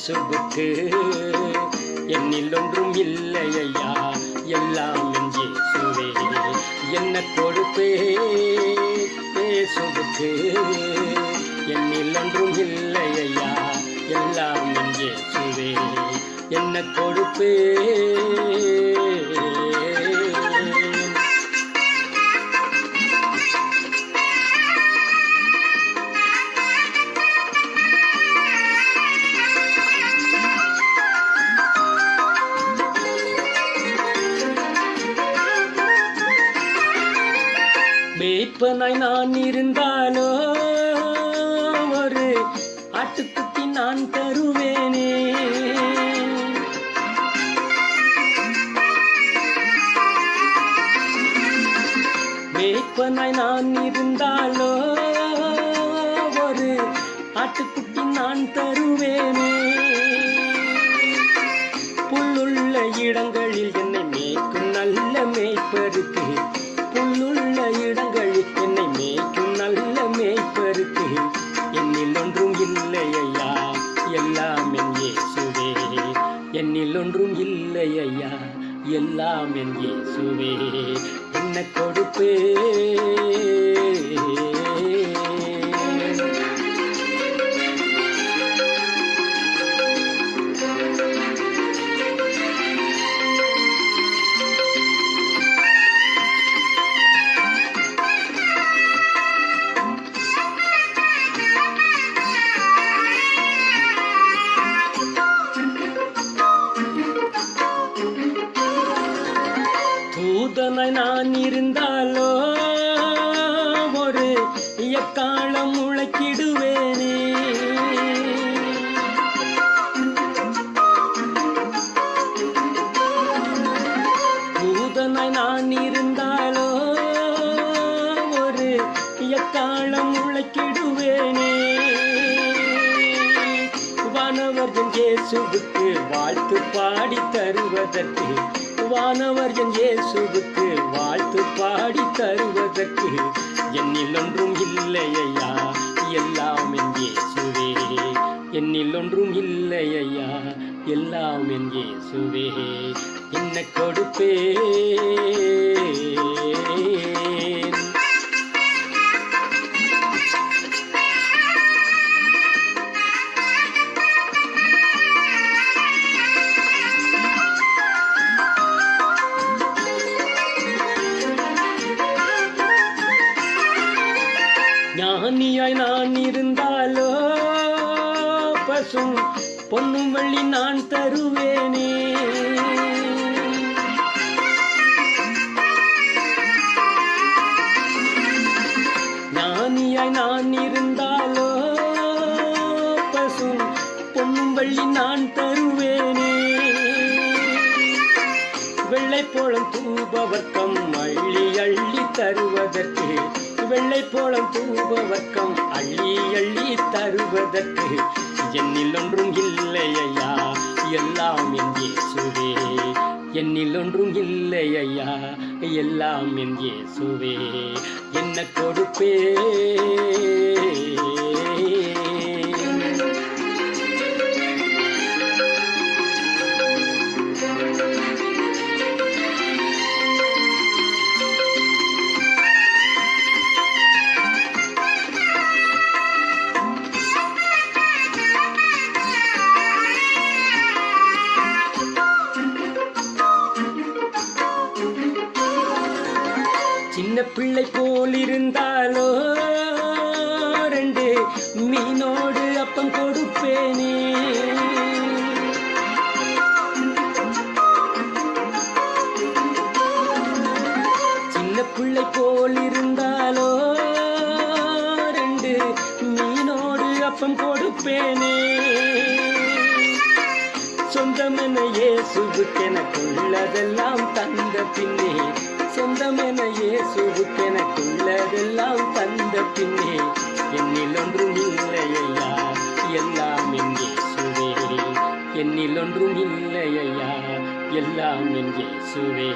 இயேசுவுக்கு என்னில் ஒன்றும் இல்லையா, எல்லாம் என் இயேசுவே. என்ன கொடுப்பே இயேசுவுக்கு என்னில் ஒன்றும் இல்லையா, எல்லாம் என் இயேசுவே. என்ன கொடுப்பே மேய்ப்பனாய் நான் இருந்தாலோ ஒரு ஆட்டுக்குட்டி நான் தருவேனே. மேய்ப்பனாய் நான் இருந்தாலோ ஒரு ஆட்டுக்குட்டி நான் தருவேனே. புல்லுள்ள இடங்களில் என்னை மேய்க்கும் நல்ல மேய்ப்பருக்கு, புல்லுள்ள இடங்களில் என்னை மேய்க்கும் நல்ல மேய்ப்பருக்கு என்னில் ஒன்றும் இல்லையா, எல்லாம் என் இயேசுவே. என்னில் ஒன்றும் இல்லையா, எல்லாம் என் இயேசுவே. என்ன கொடுப்பே தூதனாய் நான் இருந்தாலோ ஒரு எக்காலம் முளைக்கிடுவேனே. தூதனாய் நான் இருந்தாலோ ஒரு எக்காலம் முளைக்கிடுவேனே. வானவர் என் இயேசுவுக்கு வாழ்த்து பாடி தருவதற்கு, வானவர் என் இயேசுவுக்கு வாழ்த்து பாடி தருவதற்கு என்னில் ஒன்றும் இல்லையா, எல்லாம் என் இயேசுவே. என்னில் ஒன்றும் இல்லையா, எல்லாம் என் இயேசுவே. என்ன கொடுப்பே ஞானியாய் நான் இருந்தாலோ பசும் பொன்னும் வெள்ளி நான் தருவேனே. ஞானியாய் நான் இருந்தாலோ பசும் பொன்னும் வெள்ளி நான் தருவேனே. வெள்ளை போலம் தூபவர்க்கம் அள்ளி அள்ளி தருவதற்கு, வெள்ளை போலம் தூபவர்க்கம் அள்ளி அள்ளி தருவதற்கு என்னில் ஒன்றும் இல்லையா, எல்லாம் என் இயேசுவே. என்னில் ஒன்றும் இல்லையா, எல்லாம் என் இயேசுவே. என்ன கொடுப்பே சின்ன பிள்ளை போல் இருந்தாலோ ரெண்டு மீனோடு அப்பம் கொடுப்பேனே. சின்ன பிள்ளை போல் இருந்தாலோ ரெண்டு மீனோடு அப்பம் கொடுப்பேனே. சொந்தமென இயேசுவுக்கெனக்குள்ளதெல்லாம் தந்த பின்னே, சொந்தமென இயேசுவுக்கெனக்குள்ளதெல்லாம் தந்த பின்னே என்னில் ஒன்றும் இல்லையா, எல்லாம் என் இயேசுவே. என்னில் ஒன்றும் இல்லையா, எல்லாம் என் இயேசுவே.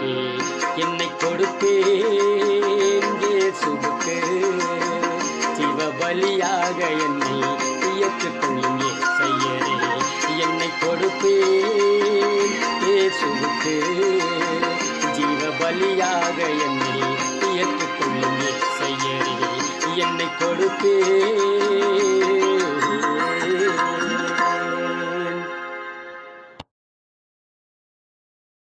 என்னை கொடுப்பேன் இயேசுவுக்கு, சிவபலியாக என்னை ஏற்றுக்கொள்ளும் இயேசையரே. என்னை கொடுப்பேன் இயேசுவுக்கு ஜீவ பலியாக என்னை ஏற்றுக்கொள்ளும் இயேசையரே என்னை கொடுப்பேன்